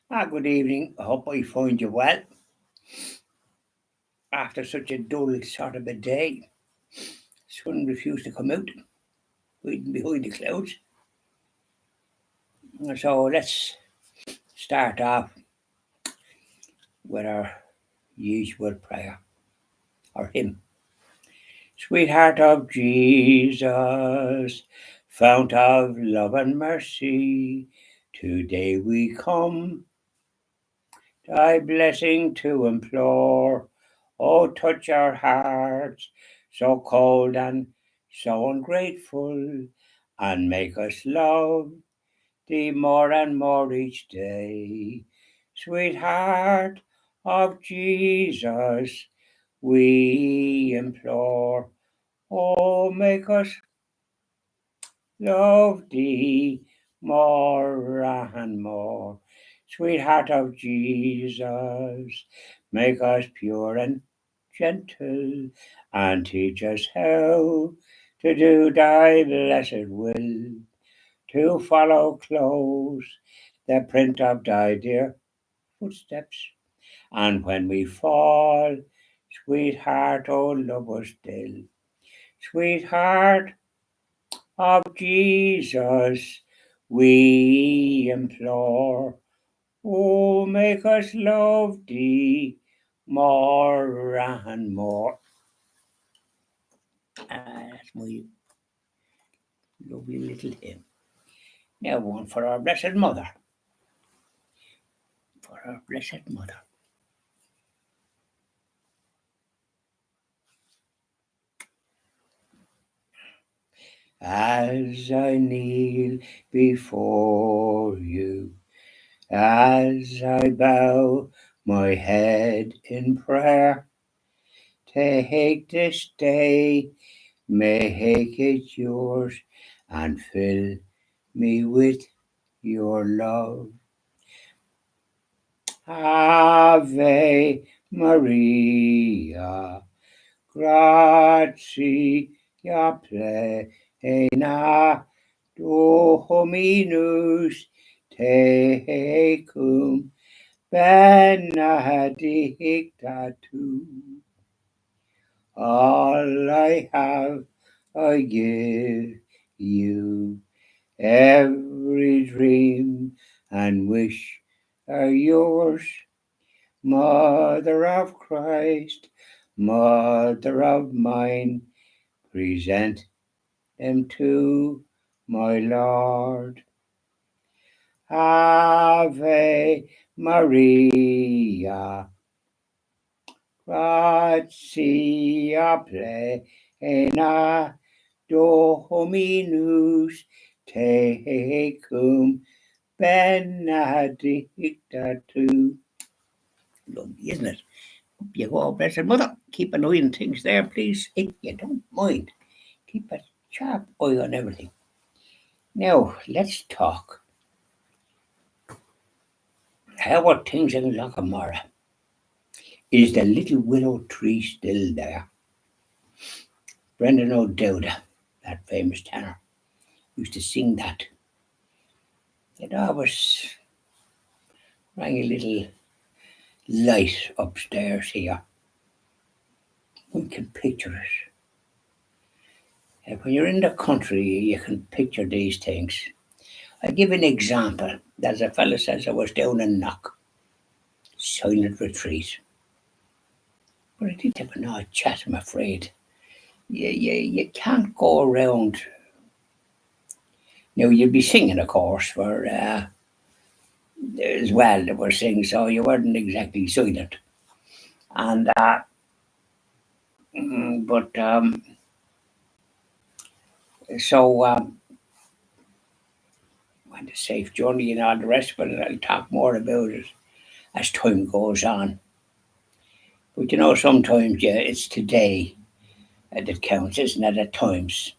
Good evening. I hope I find you well after such a dull sort of a day. Sun refused to come out, hiding behind the clouds. So let's start off with our usual prayer or hymn. Sweetheart of Jesus, fount of love and mercy, today we come thy blessing to implore. Oh, touch our hearts, so cold and so ungrateful, and make us love thee more and more each day. Sweetheart of Jesus, we implore. Oh, make us love thee more and more. Sweetheart of Jesus, make us pure and gentle, and teach us how to do thy blessed will, to follow close the print of thy dear footsteps. And when we fall, sweetheart, oh, love us still. Sweetheart of Jesus, we implore. Oh, make us love thee more and more. That's my lovely little hymn. Now one for our Blessed Mother. For our Blessed Mother. As I kneel before you, as I bow my head in prayer, take this day, make it yours, and fill me with your love. Ave Maria, gratia plena, Dominus tecum, benedicta tu. All I have, I give you. Every dream and wish are yours. Mother of Christ, Mother of mine, present them to my Lord. Ave Maria, gratia plena, Dominus tecum, benedicta tu. Lovely, isn't it? Up you go, Blessed Mother. Keep an eye on things there, please, if you don't mind. Keep a sharp eye on everything. Now, let's talk. How are things in Lochomara? Is the little willow tree still there? Brendan O'Dowd, that famous tenor, used to sing that. It always rang a little light upstairs here. One can picture it. And when you're in the country, you can picture these things. I'll give an example. As a fellow says, I was down in Knock, silent retreat. But I did have an odd chat, I'm afraid. You can't go around. Now, you'd be singing, of course, for as well, they were singing, so you weren't exactly silent. And, but, so, went a safe journey and all the rest of it. I'll talk more about it as time goes on. But sometimes, yeah, it's today that counts, isn't it, at times?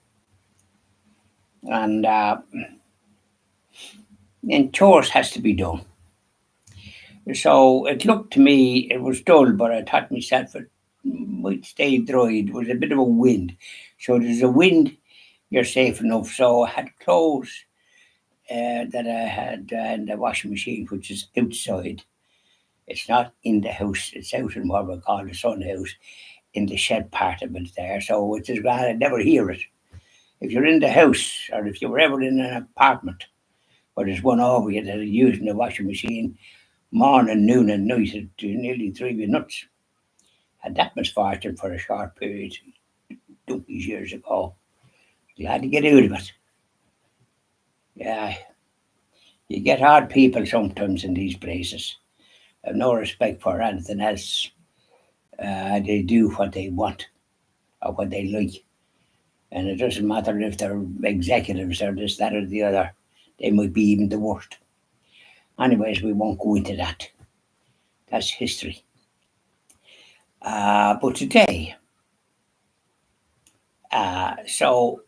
And chores has to be done. So it looked to me, it was dull, but I thought myself it might stay dry. There was a bit of a wind. So there's a wind, you're safe enough. So I had clothes that I had in the washing machine, which is outside. It's not in the house. It's out in what we call the sun house, in the shed part of it there. So it's as glad I'd never hear it. If you're in the house, or if you were ever in an apartment where there's one over you that are using the washing machine morning, noon, and night, it nearly drive you nuts. Had that misfortune for a short period, donkeys years ago. You had to get out of it. Yeah, you get hard people sometimes in these places. Have no respect for anything else. They do what they want or what they like. And it doesn't matter if they're executives or this, that, or the other. They might be even the worst. Anyways, we won't go into that. That's history. But today, so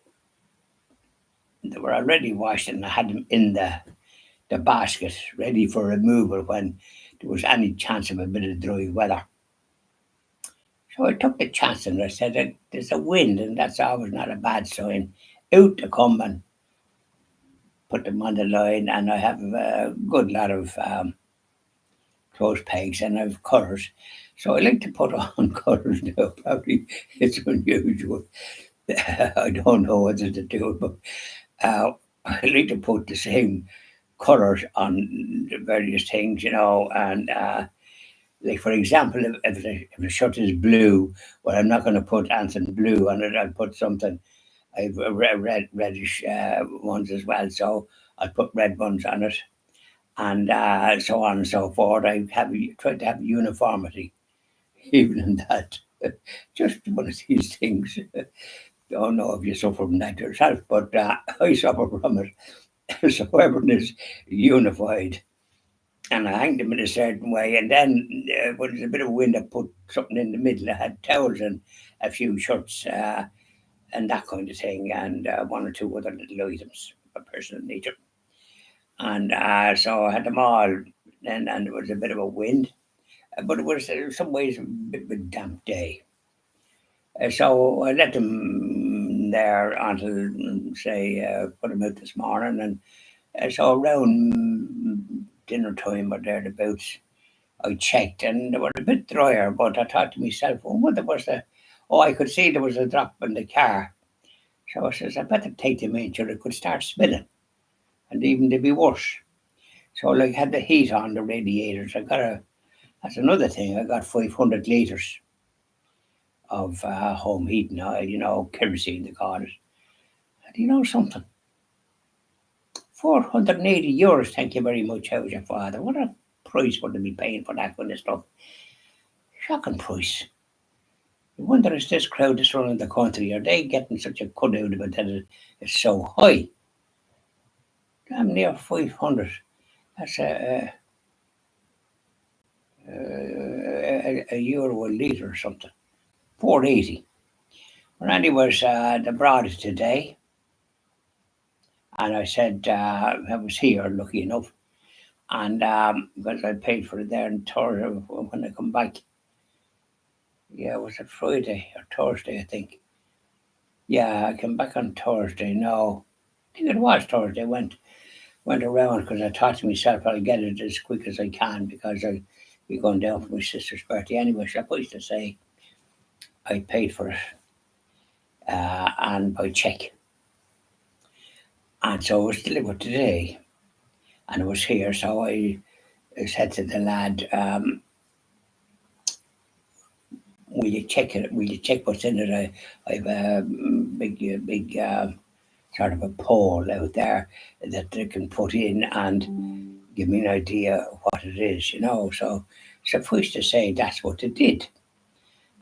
they were already washed and I had them in the basket ready for removal when there was any chance of a bit of dry weather. So I took the chance and I said, there's a wind and that's always not a bad sign. Out to come and put them on the line, and I have a good lot of close pegs and I have colours. So I like to put on colours now. Probably it's unusual. I don't know whether to do it, but I like to put the same colours on the various things, and like for example, if the shirt is blue, well, I'm not going to put anything blue on it. I'll put something. I've reddish ones as well, so I'll put red ones on it, and so on and so forth. I have tried to have uniformity, even in that. Just one of these things. Don't know if you suffer from that yourself, but I suffer from it. So everyone is unified, and I hanged them in a certain way. And then when there's a bit of wind, I put something in the middle. I had towels and a few shirts and that kind of thing, and one or two other little items of personal nature. And so I had them all, and there was a bit of a wind, but it was in some ways a bit of a damp day. So I let them there until, say, put them out this morning. And so around dinner time or thereabouts, I checked and they were a bit drier, but I thought to myself, oh, what was the. Oh, I could see there was a drop in the car. So I says, I better take them in, sure it could start spinning and even to be worse. So like had the heat on the radiators. That's another thing, I got 500 litres of home heating oil, kerosene they call it. And you know something? €480, thank you very much, how's your father? What a price would they be paying for that kind of stuff? Shocking price. I wonder is this crowd that's running the country, are they getting such a cut out of it that it's so high? Damn near 500. That's a euro a litre or something. 480. Randy was they brought it today, and I said I was here, lucky enough, and because I paid for it there on Thursday when I come back. Yeah, was it Friday or Thursday? I think. Yeah, I came back on Thursday. No, I think it was Thursday. Went around because I thought to myself I'll get it as quick as I can because I'll be going down for my sister's birthday anyway. So I used to say I paid for it and by check. And so it was delivered today and it was here. So I said to the lad, will you check it? Will you check what's in it? I have a big sort of a pole out there that they can put in and give me an idea of what it is, So suffice to say, that's what they did.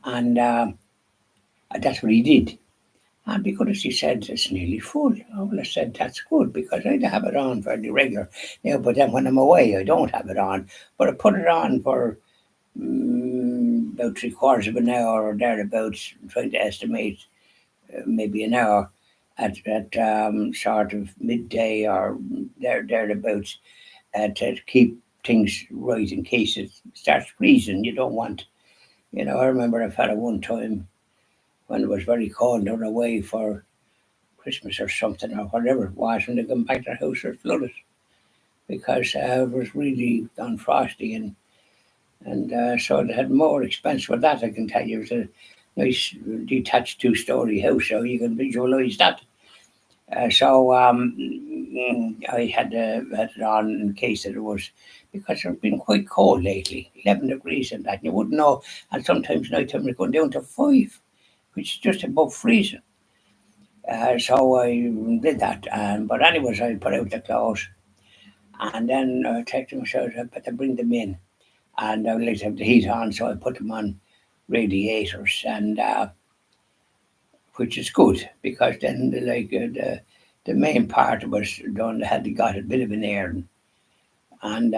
And that's what he did. And because he said it's nearly full, well, I said that's good because I have it on fairly regular. But then when I'm away, I don't have it on. But I put it on for about 3/4 of an hour or thereabouts, trying to estimate maybe an hour at sort of midday or thereabouts to keep things right in case it starts freezing. You don't want, I remember a fella one time when it was very cold and away for Christmas or something or whatever it was, when they come back to their house, it was flooded because it was really gone frosty, and so they had more expense for that. I can tell you, it was a nice detached two-story house, so you can visualise that. I had it on in case that it was, because it's been quite cold lately, 11 degrees and that. And you wouldn't know, and sometimes night time it's going down to 5, which is just above freezing. So I did that. But anyways, I put out the clothes, and then I texted myself, I better bring them in. And I like to have the heat on, so I put them on radiators, and which is good because then the main part was done. Had got a bit of an air, and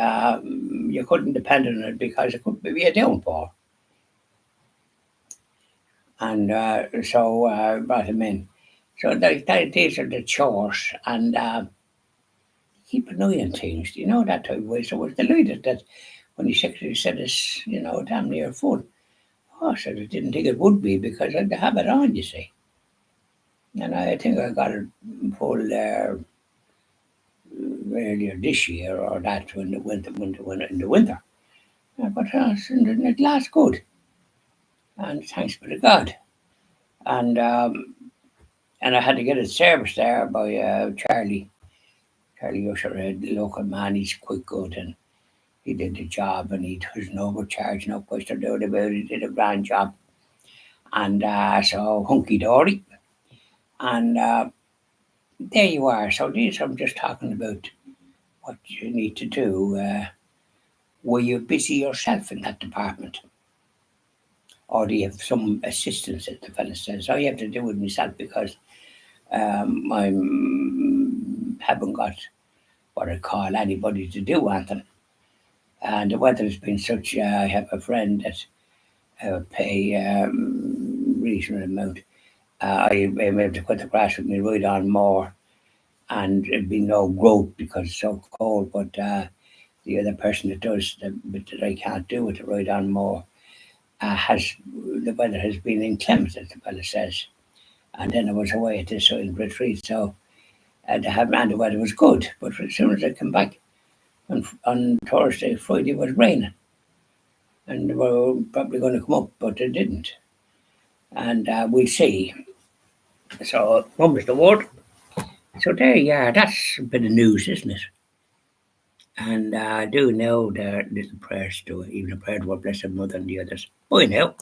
you couldn't depend on it because it could be a downpour. And so I brought him in. So these are the chores, and keep an eye on things, you know, that type of way. So I was delighted that when he said it's, damn near full. Oh, I said I didn't think it would be because I'd have it on, you see. And I think I got it full there earlier this year or that when in the winter. But it lasts good, and thanks be to God. And and I had to get it serviced there by Charlie. Charlie Usher, a local man. He's quite good, and he did the job, and he was no overcharge, no question doubt about it. He did a grand job, and so hunky dory. And there you are. So these I'm just talking about what you need to do. Were you busy yourself in that department? Or do you have some assistance, as the fella says? I have to do it myself because I haven't got what I call anybody to do anything. And the weather has been such, I have a friend that pay reasonable amount. I am able to cut the grass with me right on more, and it'd be no growth because it's so cold. But the other person that does the bit that I can't do with the right on more has the weather has been inclement, as the fella says. And then I was away at this oil retreat, so and the weather was good. But as soon as I came back on Thursday, Friday was raining, and they were probably going to come up, but they didn't. And we'll see. So, mum's the word. So there you are. That's a bit of news, isn't it? And I do know the little prayers to even a prayer to our Blessed Mother and the others. Bye now.